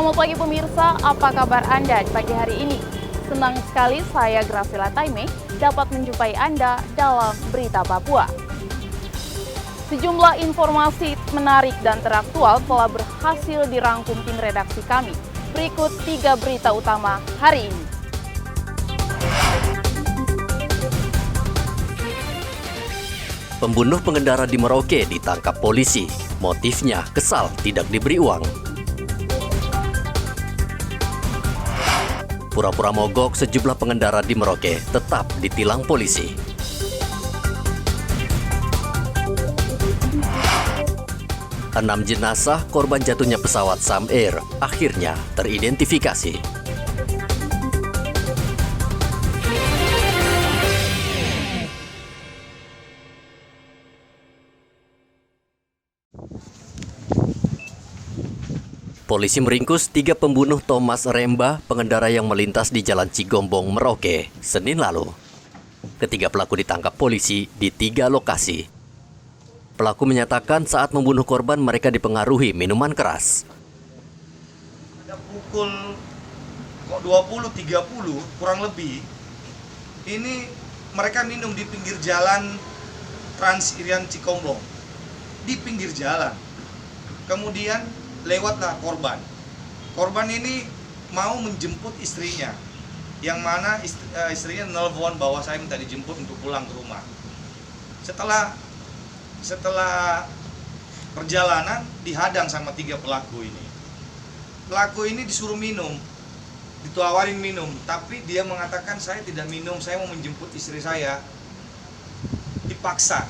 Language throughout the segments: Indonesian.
Selamat pagi pemirsa, apa kabar Anda di pagi hari ini? Senang sekali saya Grafila Taime dapat menjumpai Anda dalam Berita Papua. Sejumlah informasi menarik dan teraktual telah berhasil dirangkum tim redaksi kami. Berikut 3 berita utama hari ini. Pembunuh pengendara di Merauke ditangkap polisi. Motifnya kesal tidak diberi uang. Pura-pura mogok sejumlah pengendara di Merauke tetap ditilang polisi. Enam jenazah korban jatuhnya pesawat Sam Air akhirnya teridentifikasi. Polisi meringkus 3 pembunuh Thomas Remba, pengendara yang melintas di Jalan Cigombong, Merauke, Senin lalu. Ketiga pelaku ditangkap polisi di 3 lokasi. Pelaku menyatakan saat membunuh korban mereka dipengaruhi minuman keras. Pada pukul 20.30 kurang lebih, ini mereka minum di pinggir jalan Trans Irian Cigombong. Di pinggir jalan. Kemudian lewatlah korban. Korban ini mau menjemput istrinya, yang mana istrinya nelpon bahwa saya minta dijemput untuk pulang ke rumah. Setelah perjalanan dihadang sama 3 pelaku ini. Pelaku ini disuruh minum, ditawarin minum, tapi dia mengatakan saya tidak minum, saya mau menjemput istri saya. Dipaksa.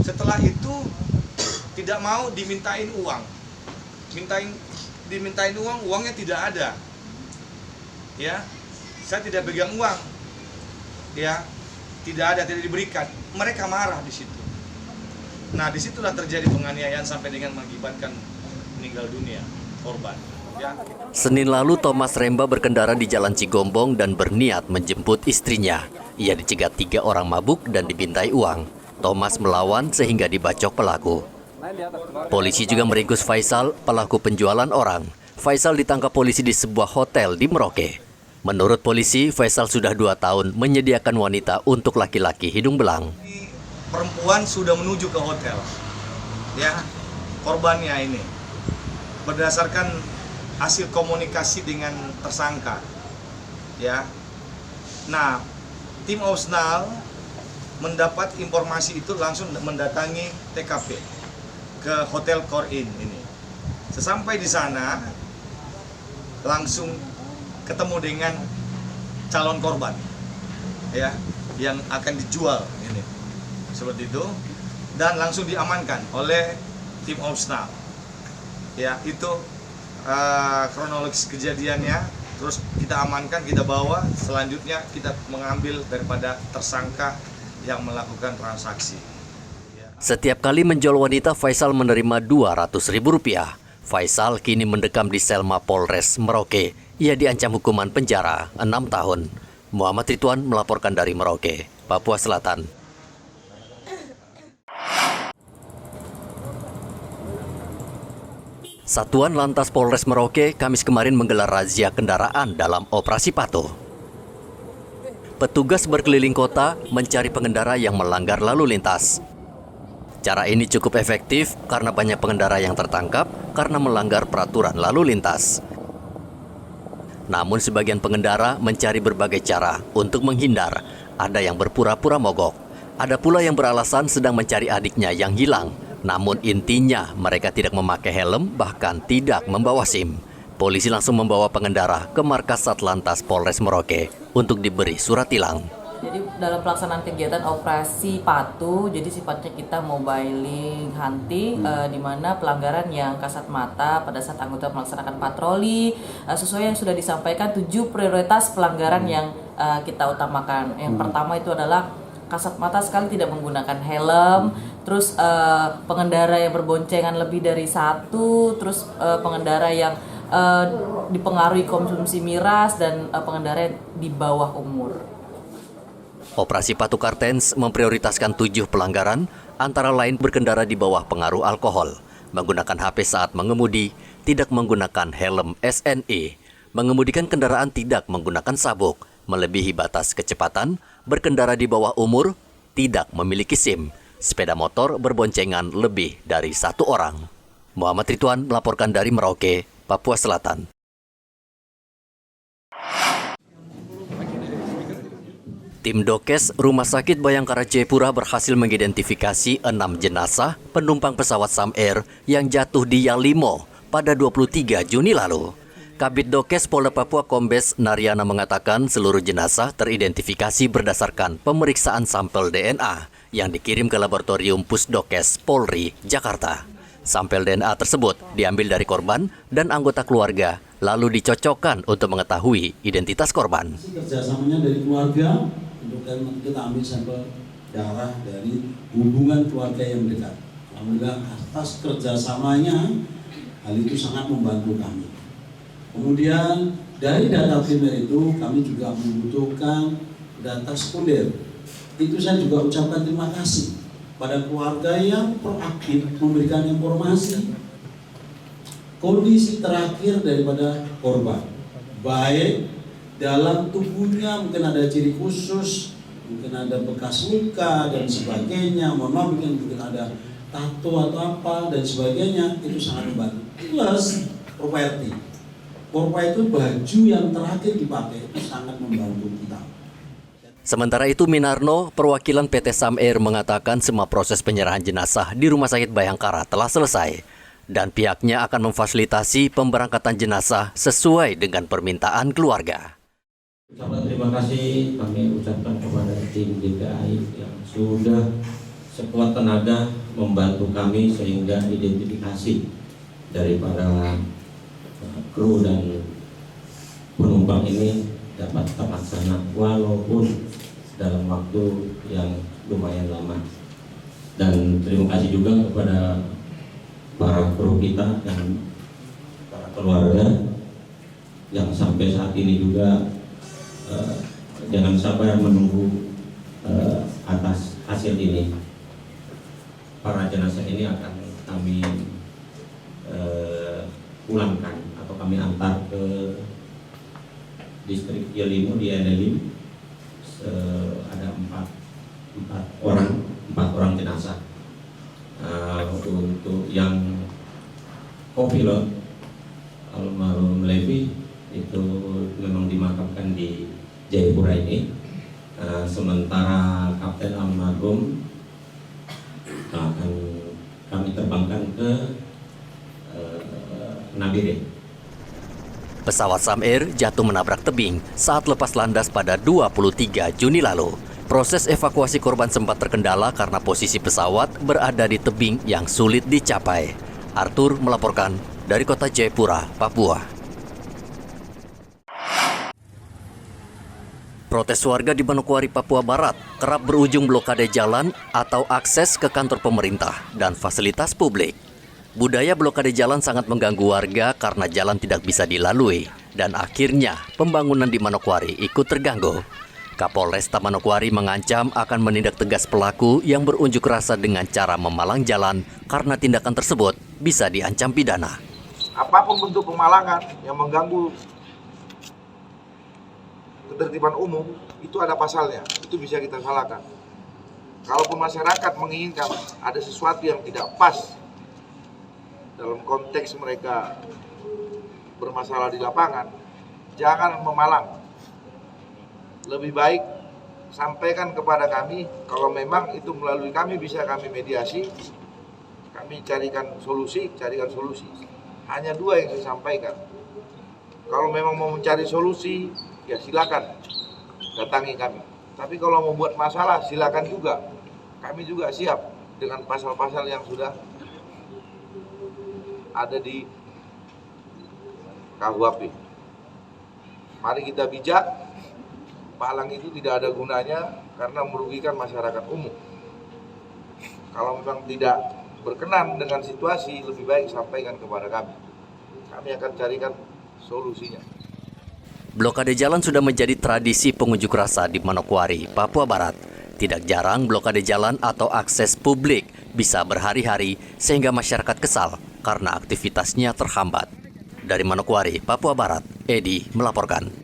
Setelah itu tidak mau dimintain uang. Dimintain uang, uangnya tidak ada. Ya. Saya tidak pegang uang. Ya. Tidak ada, tidak diberikan. Mereka marah di situ. Nah, disitulah terjadi penganiayaan sampai dengan mengakibatkan meninggal dunia korban. Ya. Senin lalu Thomas Remba berkendara di Jalan Cigombong dan berniat menjemput istrinya. Ia dicegat 3 orang mabuk dan dibintai uang. Thomas melawan sehingga dibacok pelaku. Polisi juga meringkus Faisal, pelaku penjualan orang. Faisal ditangkap polisi di sebuah hotel di Merauke. Menurut polisi, Faisal sudah 2 tahun menyediakan wanita untuk laki-laki hidung belang. Perempuan sudah menuju ke hotel. Ya, korbannya ini. Berdasarkan hasil komunikasi dengan tersangka. Ya. Nah, tim Ausnal mendapat informasi itu langsung mendatangi TKP. Ke Hotel Corin ini. Sesampai di sana langsung ketemu dengan calon korban, ya, yang akan dijual ini, seperti itu, dan langsung diamankan oleh tim Ausnal. Ya, itu kronologis kejadiannya. Terus kita amankan, kita bawa, selanjutnya kita mengambil daripada tersangka yang melakukan transaksi. Setiap kali menjual wanita, Faisal menerima Rp200.000. Faisal kini mendekam di sel Mapolres Merauke. Ia diancam hukuman penjara 6 tahun. Muhammad Ridwan melaporkan dari Merauke, Papua Selatan. Satuan Lantas Polres Merauke Kamis kemarin menggelar razia kendaraan dalam operasi patuh. Petugas berkeliling kota mencari pengendara yang melanggar lalu lintas. Cara ini cukup efektif karena banyak pengendara yang tertangkap karena melanggar peraturan lalu lintas. Namun sebagian pengendara mencari berbagai cara untuk menghindar. Ada yang berpura-pura mogok. Ada pula yang beralasan sedang mencari adiknya yang hilang. Namun intinya mereka tidak memakai helm, bahkan tidak membawa SIM. Polisi langsung membawa pengendara ke markas Satlantas Polres Merauke untuk diberi surat tilang. Jadi dalam pelaksanaan kegiatan operasi patuh, jadi sifatnya kita mobiling hunting, di mana pelanggaran yang kasat mata pada saat anggota melaksanakan patroli, sesuai yang sudah disampaikan 7 prioritas pelanggaran yang kita utamakan. Yang pertama itu adalah kasat mata sekali tidak menggunakan helm, terus pengendara yang berboncengan lebih dari 1, terus pengendara yang dipengaruhi konsumsi miras, dan pengendara yang di bawah umur. Operasi Patuh Kartens memprioritaskan 7 pelanggaran, antara lain berkendara di bawah pengaruh alkohol, menggunakan HP saat mengemudi, tidak menggunakan helm SNE, mengemudikan kendaraan tidak menggunakan sabuk, melebihi batas kecepatan, berkendara di bawah umur, tidak memiliki SIM, sepeda motor berboncengan lebih dari 1 orang. Muhammad Ridwan melaporkan dari Merauke, Papua Selatan. Tim Dokes Rumah Sakit Bayangkara Jayapura berhasil mengidentifikasi 6 jenazah penumpang pesawat Sam Air yang jatuh di Yalimo pada 23 Juni lalu. Kabid Dokes Polda Papua Kombes Naryana mengatakan seluruh jenazah teridentifikasi berdasarkan pemeriksaan sampel DNA yang dikirim ke Laboratorium Pusdokes Polri, Jakarta. Sampel DNA tersebut diambil dari korban dan anggota keluarga, lalu dicocokkan untuk mengetahui identitas korban. Kerjasamanya dari keluarga, untuk kita ambil sampel darah dari hubungan keluarga yang dekat. Alhamdulillah atas kerjasamanya, hal itu sangat membantu kami. Kemudian dari data primer itu kami juga membutuhkan data sekunder. Itu saya juga ucapkan terima kasih pada keluarga yang proaktif memberikan informasi kondisi terakhir daripada korban. Baik dalam tubuhnya mungkin ada ciri khusus, mungkin ada bekas luka dan sebagainya, mungkin ada tato atau apa dan sebagainya, itu sangat membantu. Plus properti itu baju yang terakhir dipakai itu sangat membantu kita. Sementara itu Minarno, perwakilan PT Sam Air mengatakan semua proses penyerahan jenazah di Rumah Sakit Bayangkara telah selesai dan pihaknya akan memfasilitasi pemberangkatan jenazah sesuai dengan permintaan keluarga. Terima kasih kami ucapkan kepada tim DPI yang sudah sekuat tenaga membantu kami sehingga identifikasi daripada kru dan penumpang ini dapat terlaksana walaupun dalam waktu yang lumayan lama. Dan terima kasih juga kepada para kru kita dan para keluarga yang sampai saat ini juga jangan sabar menunggu atas hasil ini. Para jenazah ini akan kami pulangkan atau kami antar ke distrik Yalimo di Enelim. Ada empat orang jenazah. Untuk yang kopilot almarhum Levi itu memang dimakamkan di Jayapura ini. Sementara Kapten almarhum akan kami terbangkan ke Nabire. Pesawat Sam Air jatuh menabrak tebing saat lepas landas pada 23 Juni lalu. Proses evakuasi korban sempat terkendala karena posisi pesawat berada di tebing yang sulit dicapai. Arthur melaporkan dari kota Jayapura, Papua. Protes warga di Manokwari, Papua Barat kerap berujung blokade jalan atau akses ke kantor pemerintah dan fasilitas publik. Budaya blokade jalan sangat mengganggu warga karena jalan tidak bisa dilalui dan akhirnya pembangunan di Manokwari ikut terganggu. Kapolresta Manokwari mengancam akan menindak tegas pelaku yang berunjuk rasa dengan cara memalang jalan karena tindakan tersebut bisa diancam pidana. Apapun bentuk pemalangan yang mengganggu ketertiban umum itu ada pasalnya, itu bisa kita salahkan. Kalaupun masyarakat menginginkan ada sesuatu yang tidak pas dalam konteks mereka bermasalah di lapangan, jangan memalang. Lebih baik sampaikan kepada kami, kalau memang itu melalui kami bisa kami mediasi, kami carikan solusi. Hanya 2 yang saya sampaikan. Kalau memang mau mencari solusi, ya silakan datangi kami. Tapi kalau mau buat masalah, silakan juga. Kami juga siap dengan pasal-pasal yang sudah ada di KUHP. Mari kita bijak. Palang itu tidak ada gunanya karena merugikan masyarakat umum. Kalau memang tidak berkenan dengan situasi, lebih baik sampaikan kepada kami. Kami akan carikan solusinya. Blokade jalan sudah menjadi tradisi pengunjuk rasa di Manokwari, Papua Barat. Tidak jarang blokade jalan atau akses publik bisa berhari-hari sehingga masyarakat kesal karena aktivitasnya terhambat. Dari Manokwari, Papua Barat, Edi melaporkan.